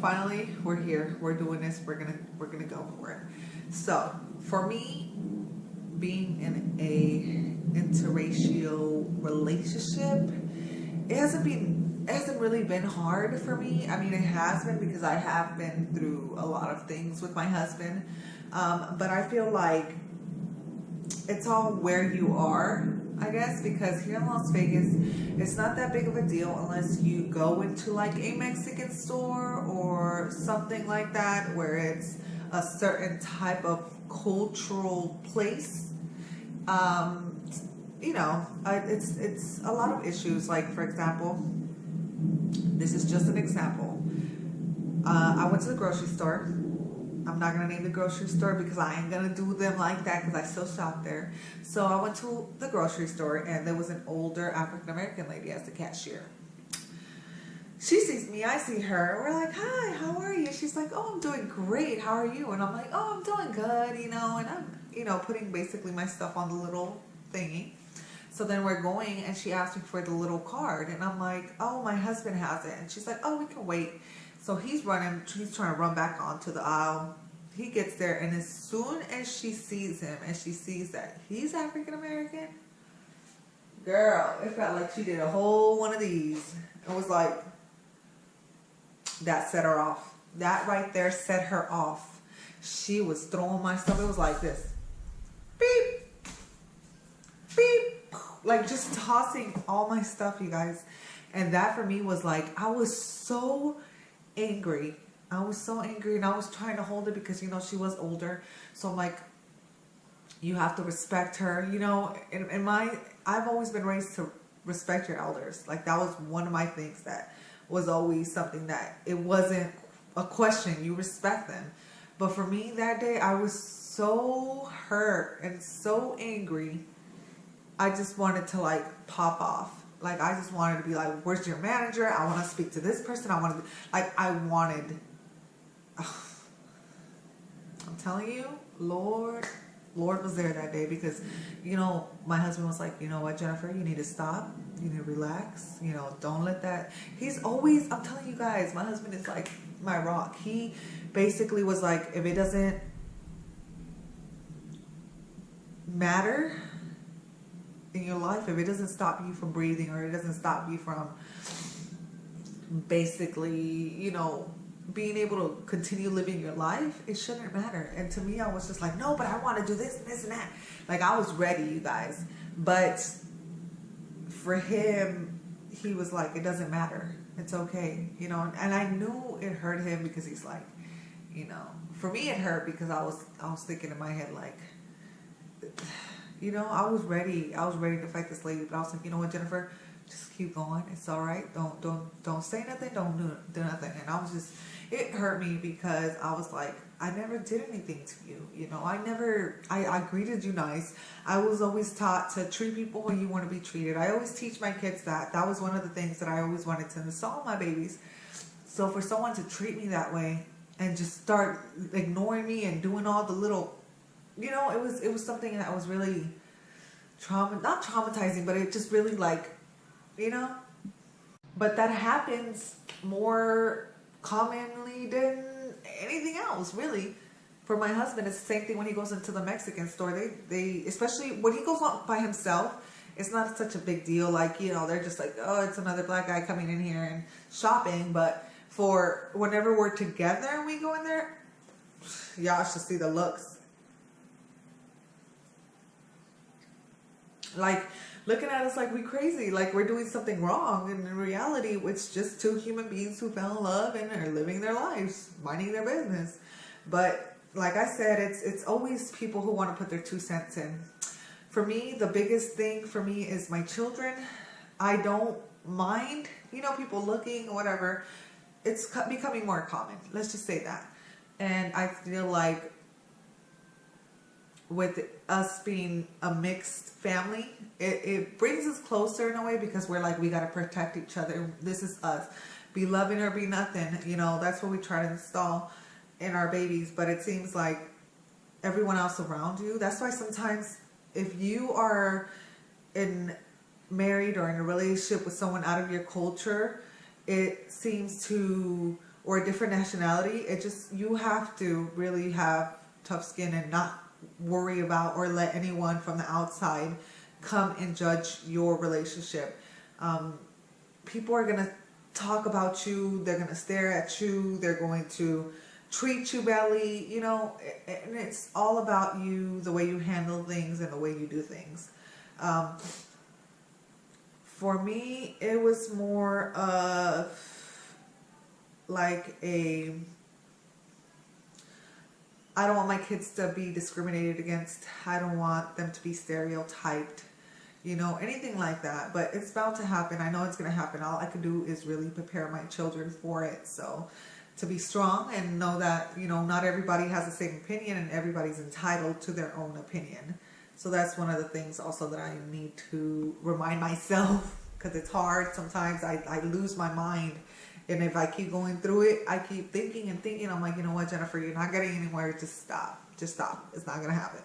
finally we're here. We're doing this. We're gonna go for it. So for me, being in a interracial relationship, it hasn't really been hard for me. I mean, it has been because I have been through a lot of things with my husband. But I feel like it's all where you are, I guess, because here in Las Vegas, it's not that big of a deal unless you go into like a Mexican store or something like that, where it's a certain type of cultural place. It's a lot of issues. Like, for example, this is just an example. I went to the grocery store. I'm not gonna name the grocery store because I ain't gonna do them like that because I still shop there. So I went to the grocery store and there was an older African American lady as the cashier. She sees me, I see her. We're like, "Hi, how are you?" She's like, "Oh, I'm doing great. How are you?" And I'm like, "Oh, I'm doing good, and I'm, putting basically my stuff on the little thingy." So then we're going, and she asked me for the little card, and I'm like, "Oh, my husband has it." And she's like, "Oh, we can wait." So he's trying to run back onto the aisle. He gets there, and as soon as she sees him, and she sees that he's African American, girl, it felt like she did a whole one of these. It was like, that set her off. That right there set her off. She was throwing my stuff. It was like this. Beep. Beep. Like just tossing all my stuff, you guys. And that for me was like, I was so angry. I was so angry, and I was trying to hold it because, she was older. So I'm like, you have to respect her. I've always been raised to respect your elders. Like, that was one of my things that was always something that it wasn't a question. You respect them. But for me that day, I was so hurt and so angry. I just wanted to like pop off. Like, I just wanted to be like, "Where's your manager? I want to speak to this person." I'm telling you, Lord was there that day because, my husband was like, "You know what, Jennifer, you need to stop. You need to relax. Don't let that." I'm telling you guys, my husband is like my rock. He basically was like, if it doesn't matter in your life, if it doesn't stop you from breathing, or it doesn't stop you from basically, being able to continue living your life, it shouldn't matter. And to me, I was just like, "No, but I want to do this and this and that." Like, I was ready, you guys. But for him, he was like, "It doesn't matter. It's okay." And I knew it hurt him because he's like, for me it hurt because I was thinking in my head like, I was ready to fight this lady, but I was like, "You know what, Jennifer, just keep going. It's all right. Don't say nothing. Don't do nothing." And I was just, it hurt me because I was like, I never did anything to you. I greeted you nice. I was always taught to treat people how you want to be treated. I always teach my kids that. That was one of the things that I always wanted to install in my babies. So for someone to treat me that way and just start ignoring me and doing all the little, it was something that was really not traumatizing, but it just really like, but that happens more commonly than anything else, really. For my husband, it's the same thing when he goes into the Mexican store. They especially when he goes on by himself, it's not such a big deal. Like, they're just like, "Oh, it's another black guy coming in here and shopping." But for whenever we're together and we go in there, y'all should see the looks. Like, looking at us like we crazy, like we're doing something wrong. And in reality, it's just two human beings who fell in love and are living their lives, minding their business. But like I said, it's always people who want to put their 2 cents in. For me, the biggest thing for me is my children. I don't mind, people looking or whatever. It's becoming more common. Let's just say that. And I feel like with us being a mixed family, it brings us closer in a way because we're like, we got to protect each other. This is us. Be loving or be nothing. That's what we try to install in our babies. But it seems like everyone else around you, that's why sometimes if you are married or in a relationship with someone out of your culture, it seems to or a different nationality, it just, you have to really have tough skin and not worry about or let anyone from the outside come and judge your relationship. People are going to talk about you, they're going to stare at you, they're going to treat you badly, you know, and it's all about you, the way you handle things and the way you do things. For me, it was more of like I don't want my kids to be discriminated against. I don't want them to be stereotyped, you know, anything like that. But it's bound to happen. I know it's going to happen. All I can do is really prepare my children for it. So to be strong and know that, you know, not everybody has the same opinion and everybody's entitled to their own opinion. So that's one of the things also that I need to remind myself, because it's hard. Sometimes I lose my mind. And if I keep going through it, I keep thinking and thinking. I'm like, you know what, Jennifer, you're not getting anywhere. Just stop. Just stop. It's not going to happen.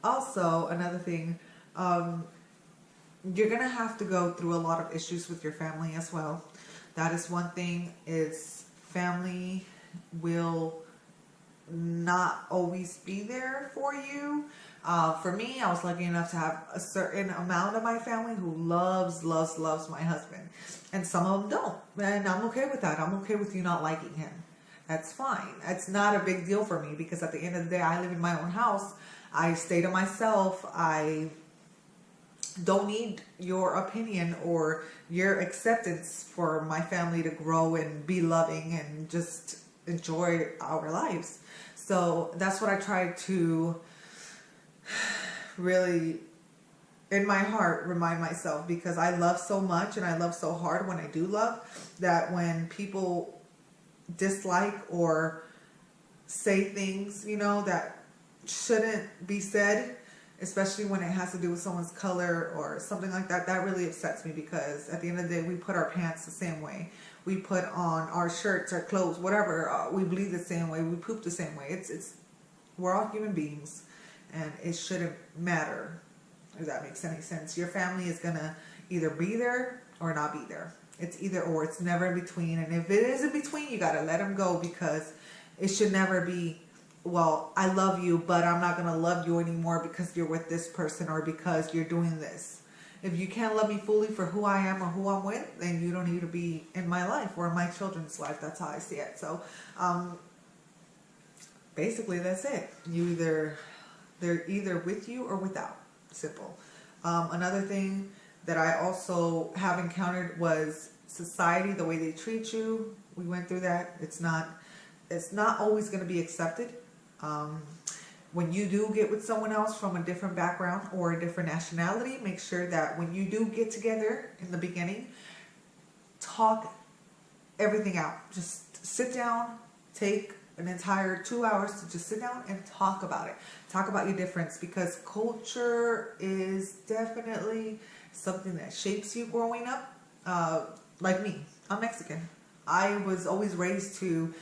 Also, another thing, you're going to have to go through a lot of issues with your family as well. That is one thing, is family will not always be there for you. For me, I was lucky enough to have a certain amount of my family who loves my husband. And some of them don't. And I'm okay with that. I'm okay with you not liking him. That's fine. It's not a big deal for me, because at the end of the day, I live in my own house. I stay to myself. I don't need your opinion or your acceptance for my family to grow and be loving and just enjoy our lives. So that's what I try to really, in my heart, remind myself, because I love so much and I love so hard when I do love, that when people dislike or say things, you know, that shouldn't be said, especially when it has to do with someone's color or something like that, that really upsets me, because at the end of the day, we put our pants the same way. We put on our shirts, our clothes, whatever. We bleed the same way. We poop the same way. We're all human beings, and it shouldn't matter, if that makes any sense. Your family is going to either be there or not be there. It's either or. It's never in between. And if it is in between, you got to let them go, because it should never be, well, I love you, but I'm not going to love you anymore because you're with this person or because you're doing this. If you can't love me fully for who I am or who I'm with, then you don't need to be in my life or in my children's life. That's how I see it. So, basically that's it. They're either with you or without. Simple. Another thing that I also have encountered was society, the way they treat you. We went through that. It's not always going to be accepted. When you do get with someone else from a different background or a different nationality, make sure that when you do get together in the beginning, talk everything out. Just sit down, take an entire 2 hours to just sit down and talk about it. Talk about your difference, because culture is definitely something that shapes you growing up. Like me, I'm Mexican. I was always raised to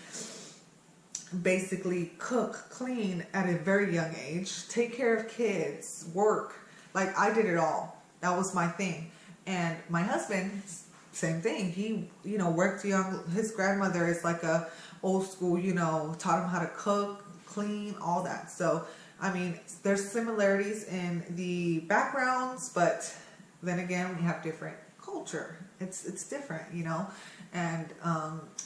basically cook, clean at a very young age, take care of kids, work. Like, I did it all. That was my thing. And my husband, same thing. He, you know, worked young. His grandmother is like a old school, you know, taught him how to cook, clean, all that. So, I mean, there's similarities in the backgrounds, but then again, we have different culture. It's different, you know. And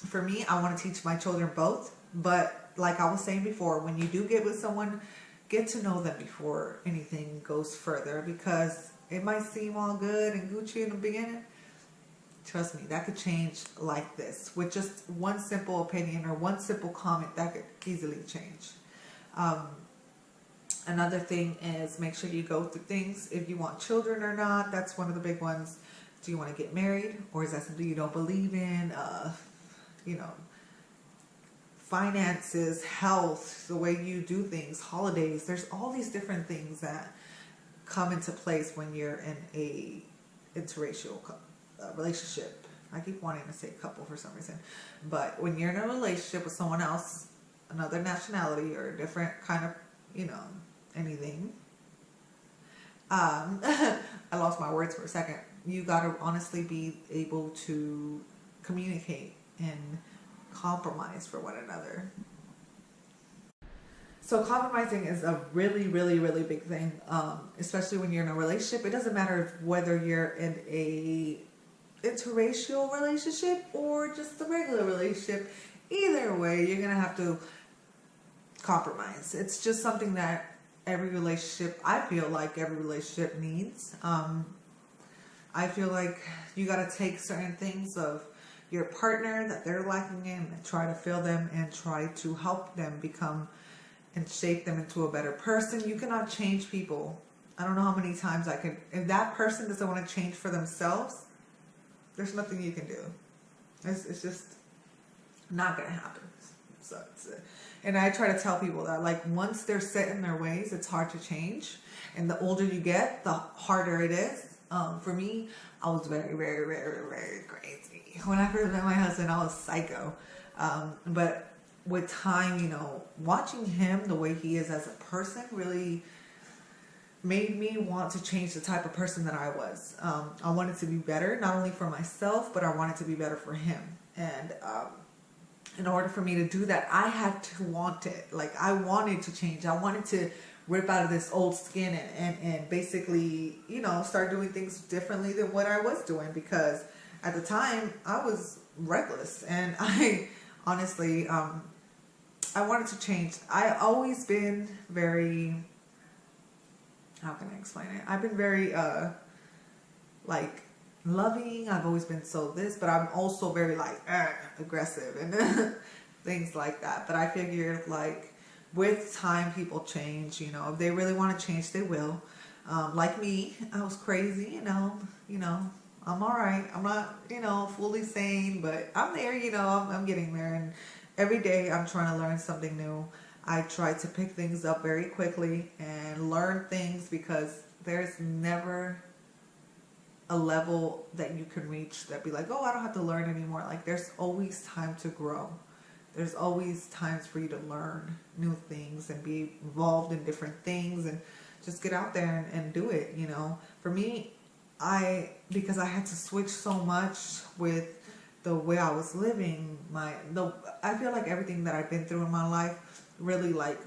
for me, I want to teach my children both. But like I was saying before, when you do get with someone, get to know them before anything goes further, because it might seem all good and Gucci in the beginning. Trust me, that could change like this. With just one simple opinion or one simple comment, that could easily change. Another thing is, make sure you go through things. If you want children or not, that's one of the big ones. Do you want to get married, or is that something you don't believe in? You know, finances, health, the way you do things, holidays. There's all these different things that come into place when you're in a interracial relationship. I keep wanting to say couple for some reason. But when you're in a relationship with someone else, another nationality or a different kind of, you know, anything. I lost my words for a second. You got to honestly be able to communicate and compromise for one another. So compromising is a really, really, really big thing, especially when you're in a relationship. It doesn't matter whether you're in a interracial relationship or just a regular relationship. Either way, you're gonna have to compromise. It's just something that every relationship, I feel like every relationship needs. I feel like you gotta take certain things of your partner that they're lacking in and try to fill them and try to help them become and shape them into a better person. You cannot change people. I don't know how many times I can, if that person doesn't want to change for themselves, there's nothing you can do. It's just not going to happen. So and I try to tell people that, like, once they're set in their ways, it's hard to change. And the older you get, the harder it is. For me, I was very, very, very, very crazy. When I first met my husband, I was psycho. But with time, you know, watching him the way he is as a person really made me want to change the type of person that I was. I wanted to be better, not only for myself, but I wanted to be better for him. And in order for me to do that, I had to want it. Like, I wanted to change. I wanted to rip out of this old skin and basically, you know, start doing things differently than what I was doing, because at the time I was reckless, and I honestly, I wanted to change. I always been very, how can I explain it? I've been very, like, loving. I've always been so this, but I'm also very, like, aggressive and things like that. But I figured, like, with time, people change. You know, if they really want to change, they will. Like me, I was crazy, you know, I'm all right. I'm not, you know, fully sane, but I'm there, you know, I'm getting there. And every day I'm trying to learn something new. I try to pick things up very quickly and learn things, because there's never a level that you can reach that be like, oh, I don't have to learn anymore. Like, there's always time to grow. There's always times for you to learn new things and be involved in different things and just get out there and do it, you know. For me, because I had to switch so much with the way I was living, I feel like everything that I've been through in my life really, like,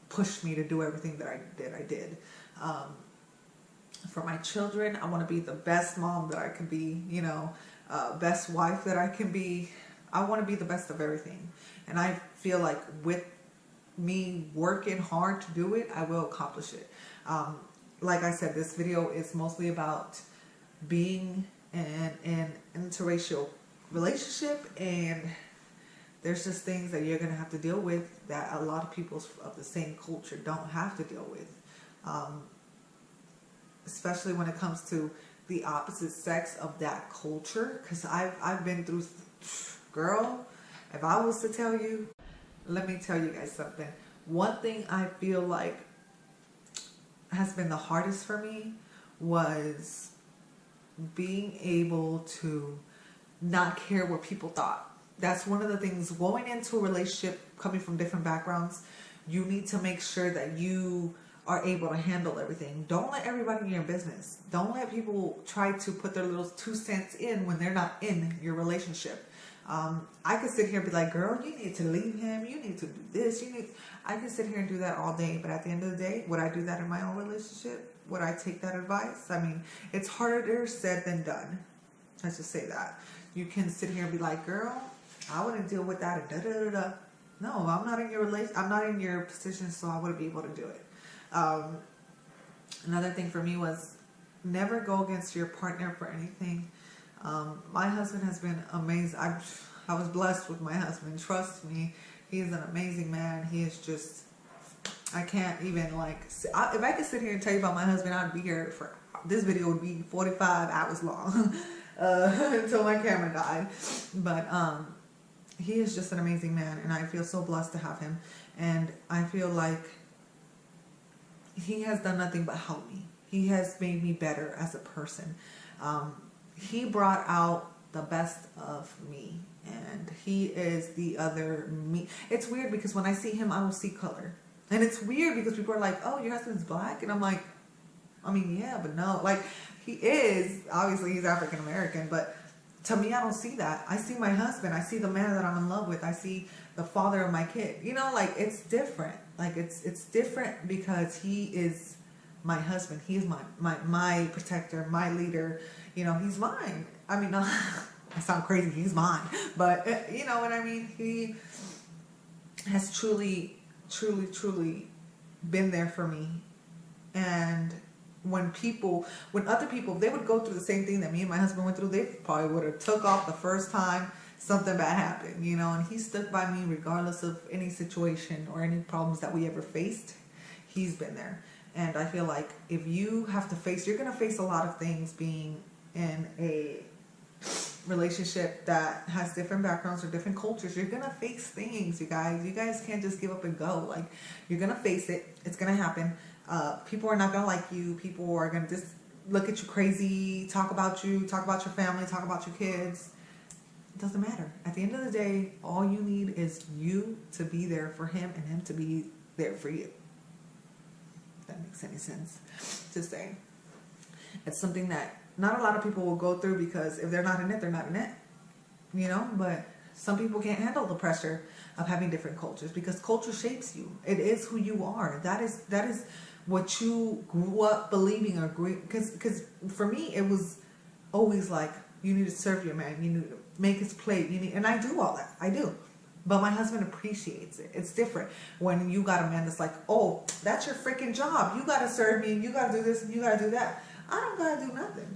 pushed me to do everything that I did. For my children, I want to be the best mom that I can be, you know, best wife that I can be. I want to be the best of everything. And I feel like with me working hard to do it, I will accomplish it. Like I said, this video is mostly about being in an interracial relationship, and there's just things that you're going to have to deal with that a lot of people of the same culture don't have to deal with. Especially when it comes to the opposite sex of that culture. Because I've been through, girl, if I was to tell you, let me tell you guys something. One thing I feel like has been the hardest for me was being able to not care what people thought. That's one of the things going into a relationship, coming from different backgrounds. You need to make sure that you are able to handle everything. Don't let everybody in your business. Don't let people try to put their little 2 cents in when they're not in your relationship. I could sit here and be like, girl, you need to leave him. You need to do this. I can sit here and do that all day. But at the end of the day, would I do that in my own relationship? Would I take that advice? I mean, it's harder said than done. Let's just say that. You can sit here and be like, girl, I wouldn't deal with that. And da da da da. No, I'm not in your I'm not in your position, so I wouldn't be able to do it. Another thing for me was never go against your partner for anything. My husband has been amazing. I was blessed with my husband. Trust me, he is an amazing man. He is just, I can't even, like, if I could sit here and tell you about my husband, I'd be here for, this video would be 45 hours long until my camera died. But he is just an amazing man, and I feel so blessed to have him. And I feel like he has done nothing but help me. He has made me better as a person. He brought out the best of me, and he is the other me. It's weird because when I see him, I will see color. And it's weird because people are like, oh, your husband's black? And I'm like, I mean, yeah, but no. Like, he is. Obviously, he's African American, but to me, I don't see that. I see my husband. I see the man that I'm in love with. I see the father of my kid. You know, like, it's different. Like, it's different because he is my husband. He is my protector, my leader. You know, he's mine. I mean, I sound crazy. He's mine. But, you know what I mean? He has truly been there for me. And when other people, they would go through the same thing that me and my husband went through, they probably would have took off the first time something bad happened, you know, and he stuck by me regardless of any situation or any problems that we ever faced. He's been there. And I feel like if you have to face, you're going to face a lot of things being in a relationship that has different backgrounds or different cultures. You're going to face things, you guys. You guys can't just give up and go. Like, you're going to face it. It's going to happen. People are not going to like you. People are going to just look at you crazy, talk about your family, talk about your kids. It doesn't matter. At the end of the day, all you need is you to be there for him and him to be there for you. If that makes any sense to say. It's something that not a lot of people will go through, because if they're not in it, they're not in it. You know, but some people can't handle the pressure of having different cultures, because culture shapes you. It is who you are. That is what you grew up believing, or because for me, it was always like, you need to serve your man, you need to make his plate, and I do all that. I do. But my husband appreciates it. It's different when you got a man that's like, oh, that's your freaking job. You got to serve me, and you got to do this, and you got to do that. I don't got to do nothing.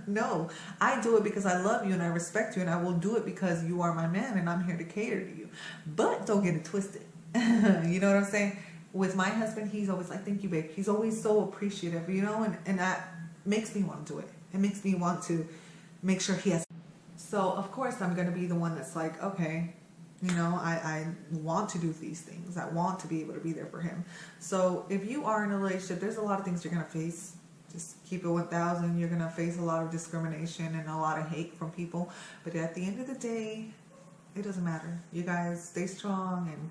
No, I do it because I love you and I respect you, and I will do it because you are my man and I'm here to cater to you. But don't get it twisted. You know what I'm saying? With my husband, he's always like, thank you, babe. He's always so appreciative, you know, and that makes me want to do it. It makes me want to make sure he has. So, of course, I'm going to be the one that's like, okay, you know, I want to do these things. I want to be able to be there for him. So if you are in a relationship, there's a lot of things you're going to face. Just keep it 1,000. You're going to face a lot of discrimination and a lot of hate from people. But at the end of the day, it doesn't matter. You guys stay strong and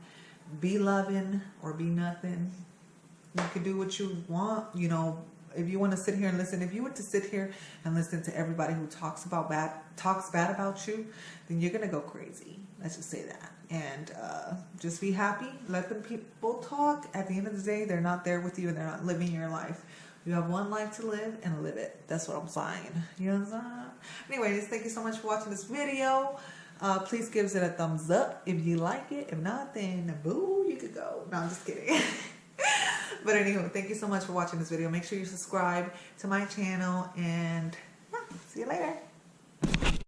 be loving or be nothing. You can do what you want. You know, if you want to sit here and listen, if you were to sit here and listen to everybody who talks bad about you, then you're going to go crazy. Let's just say that. And just be happy. Let the people talk. At the end of the day, they're not there with you and they're not living your life. You have one life to live and live it. That's what I'm saying. You know what I'm saying? Anyways, thank you so much for watching this video. Please give it a thumbs up if you like it. If not, then boo, you could go. No, I'm just kidding. But anyway, thank you so much for watching this video. Make sure you subscribe to my channel, and